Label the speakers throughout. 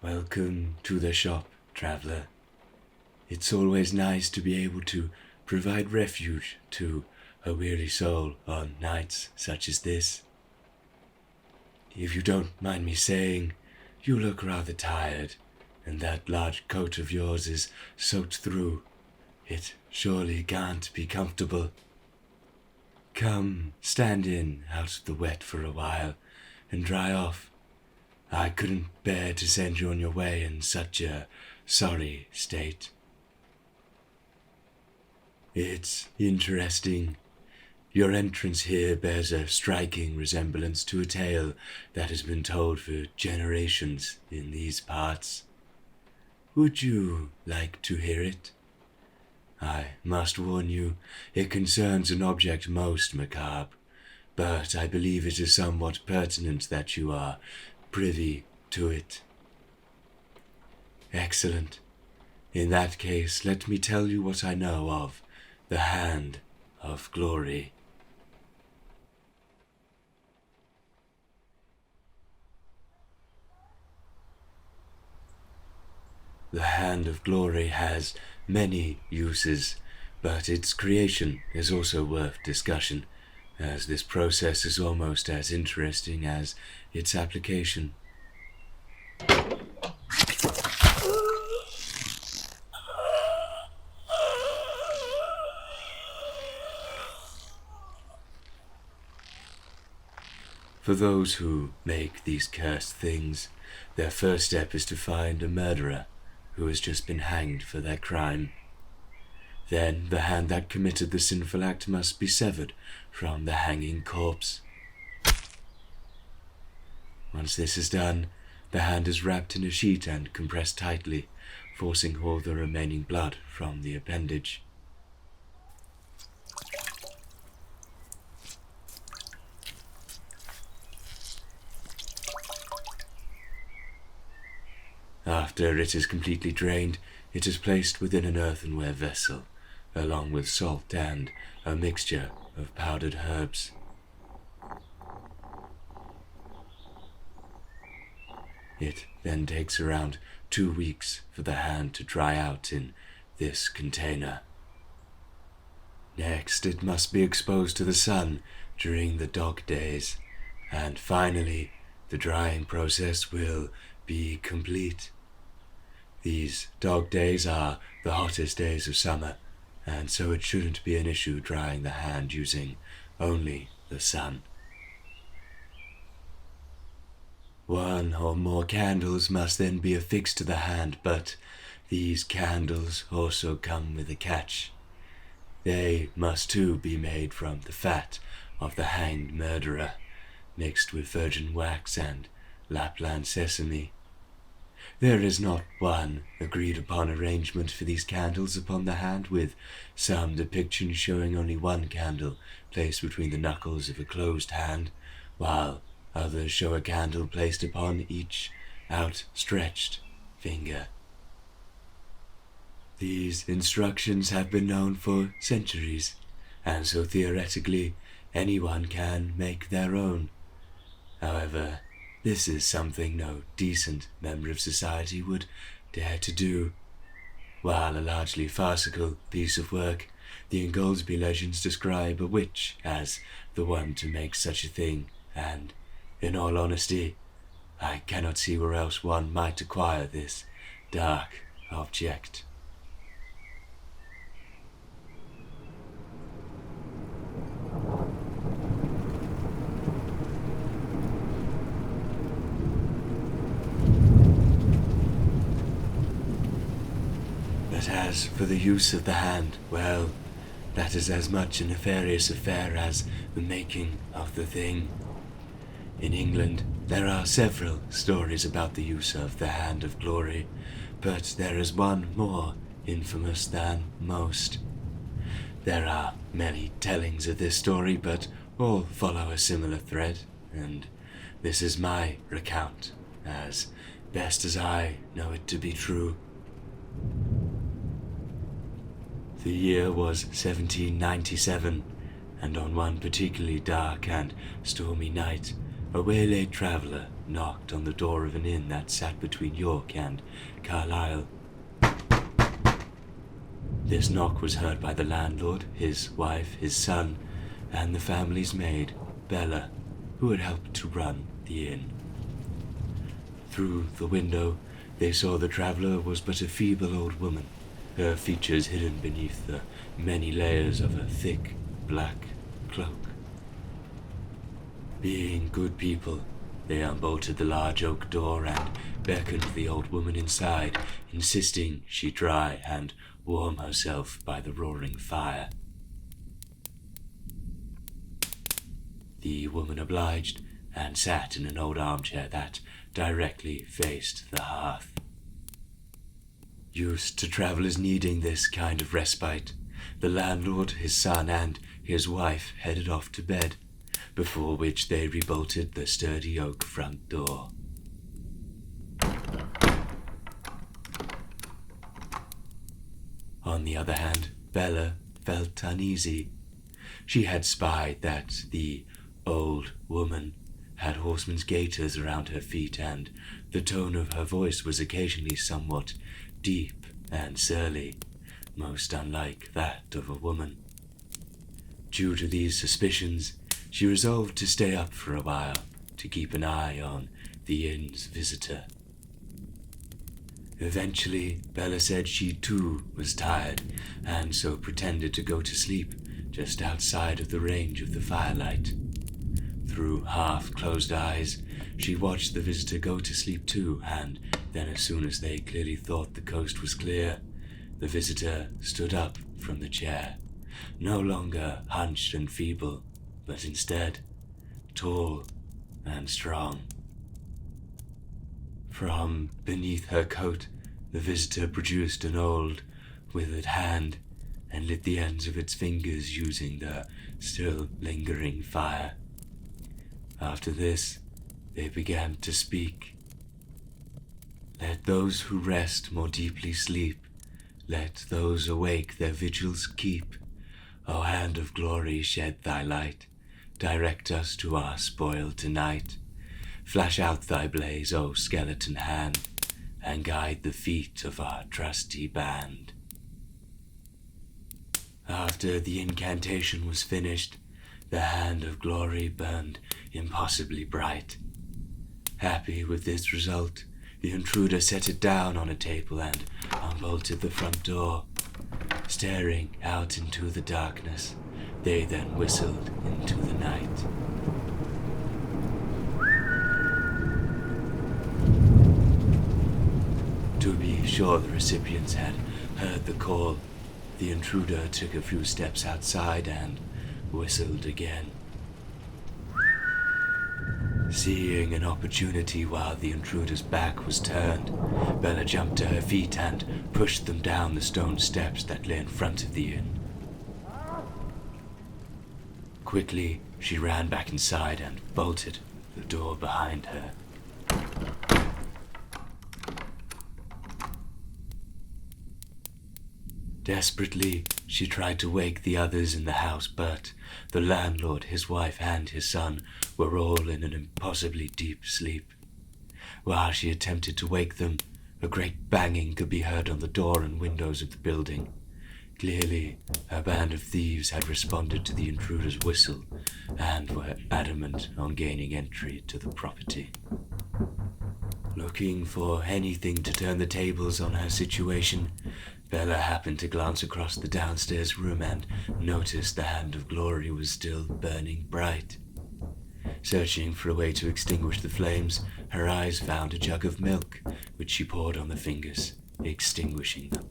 Speaker 1: Welcome to the shop, traveler. It's always nice to be able to provide refuge to a weary soul on nights such as this. If you don't mind me saying, you look rather tired, and that large coat of yours is soaked through. It surely can't be comfortable. Come, stand in out of the wet for a while and dry off. I couldn't bear to send you on your way in such a sorry state. It's interesting. Your entrance here bears a striking resemblance to a tale that has been told for generations in these parts. Would you like to hear it? I must warn you, it concerns an object most macabre, but I believe it is somewhat pertinent that you are privy to it. Excellent. In that case, let me tell you what I know of the Hand of Glory. The Hand of Glory has many uses, but its creation is also worth discussion, as this process is almost as interesting as its application. For those who make these cursed things, their first step is to find a murderer who has just been hanged for their crime. Then the hand that committed the sinful act must be severed from the hanging corpse. Once this is done, the hand is wrapped in a sheet and compressed tightly, forcing all the remaining blood from the appendage. After it is completely drained, it is placed within an earthenware vessel, along with salt and a mixture of powdered herbs. It then takes around 2 weeks for the hand to dry out in this container. Next, it must be exposed to the sun during the dog days, and finally, the drying process will be complete. These dog days are the hottest days of summer, and so it shouldn't be an issue drying the hand using only the sun. 1 or more candles must then be affixed to the hand, but these candles also come with a catch. They must too be made from the fat of the hanged murderer, mixed with virgin wax and Lapland sesame. There is not one agreed upon arrangement for these candles upon the hand, with some depictions showing only one candle placed between the knuckles of a closed hand, while others show a candle placed upon each outstretched finger. These instructions have been known for centuries, and so theoretically anyone can make their own. However, this is something no decent member of society would dare to do. While a largely farcical piece of work, the Ingoldsby legends describe a witch as the one to make such a thing, and, in all honesty, I cannot see where else one might acquire this dark object. But as for the use of the hand, well, that is as much a nefarious affair as the making of the thing. In England, there are several stories about the use of the Hand of Glory, but there is one more infamous than most. There are many tellings of this story, but all follow a similar thread, and this is my recount, as best as I know it to be true. The year was 1797, and on one particularly dark and stormy night, a waylaid traveller knocked on the door of an inn that sat between York and Carlisle. This knock was heard by the landlord, his wife, his son, and the family's maid, Bella, who had helped to run the inn. Through the window, they saw the traveller was but a feeble old woman, her features hidden beneath the many layers of a thick, black cloak. Being good people, they unbolted the large oak door and beckoned the old woman inside, insisting she dry and warm herself by the roaring fire. The woman obliged and sat in an old armchair that directly faced the hearth. Used to travellers needing this kind of respite, the landlord, his son, and his wife headed off to bed, before which they rebolted the sturdy oak front door. On the other hand, Bella felt uneasy. She had spied that the old woman had horseman's gaiters around her feet, and the tone of her voice was occasionally somewhat deep and surly, most unlike that of a woman. Due to these suspicions, she resolved to stay up for a while to keep an eye on the inn's visitor. Eventually, Bella said she too was tired, and so pretended to go to sleep just outside of the range of the firelight. Through half-closed eyes, she watched the visitor go to sleep too, and then as soon as they clearly thought the coast was clear, the visitor stood up from the chair, no longer hunched and feeble, but instead tall and strong. From beneath her coat, the visitor produced an old, withered hand and lit the ends of its fingers using the still lingering fire. After this, they began to speak. "Let those who rest more deeply sleep. Let those awake their vigils keep. O hand of glory, shed thy light. Direct us to our spoil tonight. Flash out thy blaze, O skeleton hand, and guide the feet of our trusty band." After the incantation was finished, the hand of glory burned impossibly bright. Happy with this result, the intruder set it down on a table and unbolted the front door. Staring out into the darkness, they then whistled into the night. To be sure the recipients had heard the call, the intruder took a few steps outside and whistled again. Seeing an opportunity while the intruder's back was turned, Bella jumped to her feet and pushed them down the stone steps that lay in front of the inn. Quickly, she ran back inside and bolted the door behind her. Desperately, she tried to wake the others in the house, but the landlord, his wife, and his son were all in an impossibly deep sleep. While she attempted to wake them, a great banging could be heard on the door and windows of the building. Clearly, a band of thieves had responded to the intruder's whistle and were adamant on gaining entry to the property. Looking for anything to turn the tables on her situation, Bella happened to glance across the downstairs room and noticed the hand of glory was still burning bright. Searching for a way to extinguish the flames, her eyes found a jug of milk, which she poured on the fingers, extinguishing them.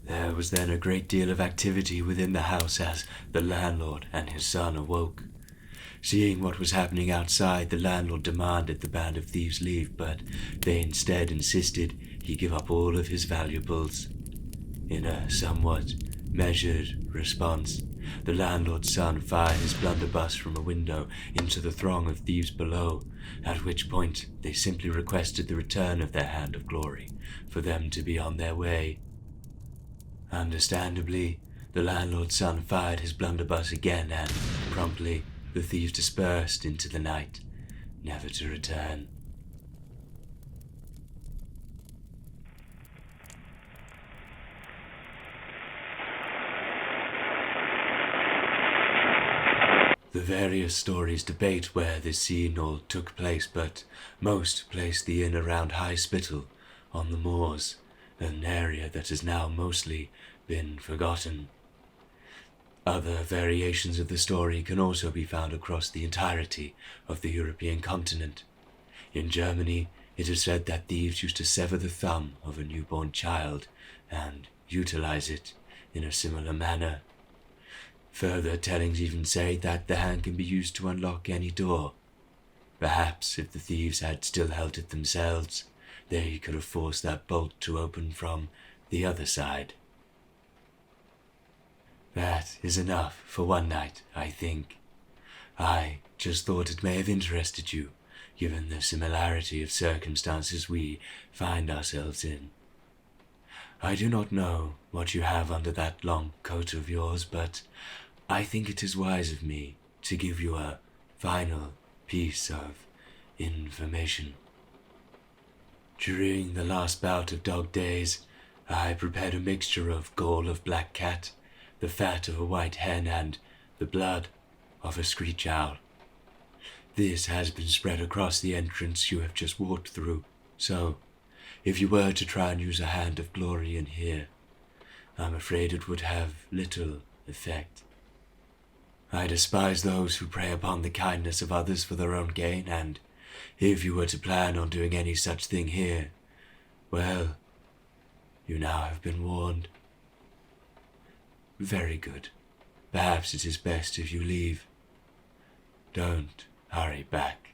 Speaker 1: There was then a great deal of activity within the house as the landlord and his son awoke. Seeing what was happening outside, the landlord demanded the band of thieves leave, but they instead insisted he give up all of his valuables. In a somewhat measured response, the landlord's son fired his blunderbuss from a window into the throng of thieves below, at which point they simply requested the return of their hand of glory for them to be on their way. Understandably, the landlord's son fired his blunderbuss again, and promptly the thieves dispersed into the night, never to return. The various stories debate where this scene all took place, but most place the inn around High Spittal on the moors, an area that has now mostly been forgotten. Other variations of the story can also be found across the entirety of the European continent. In Germany, it is said that thieves used to sever the thumb of a newborn child and utilize it in a similar manner. Further tellings even say that the hand can be used to unlock any door. Perhaps if the thieves had still held it themselves, they could have forced that bolt to open from the other side. That is enough for one night, I think. I just thought it may have interested you, given the similarity of circumstances we find ourselves in. I do not know what you have under that long coat of yours, but I think it is wise of me to give you a final piece of information. During the last bout of dog days, I prepared a mixture of gall of black cat, the fat of a white hen, and the blood of a screech owl. This has been spread across the entrance you have just walked through, so if you were to try and use a hand of glory in here, I'm afraid it would have little effect. I despise those who prey upon the kindness of others for their own gain, and if you were to plan on doing any such thing here, well, you now have been warned. Very good. Perhaps it is best if you leave. Don't hurry back.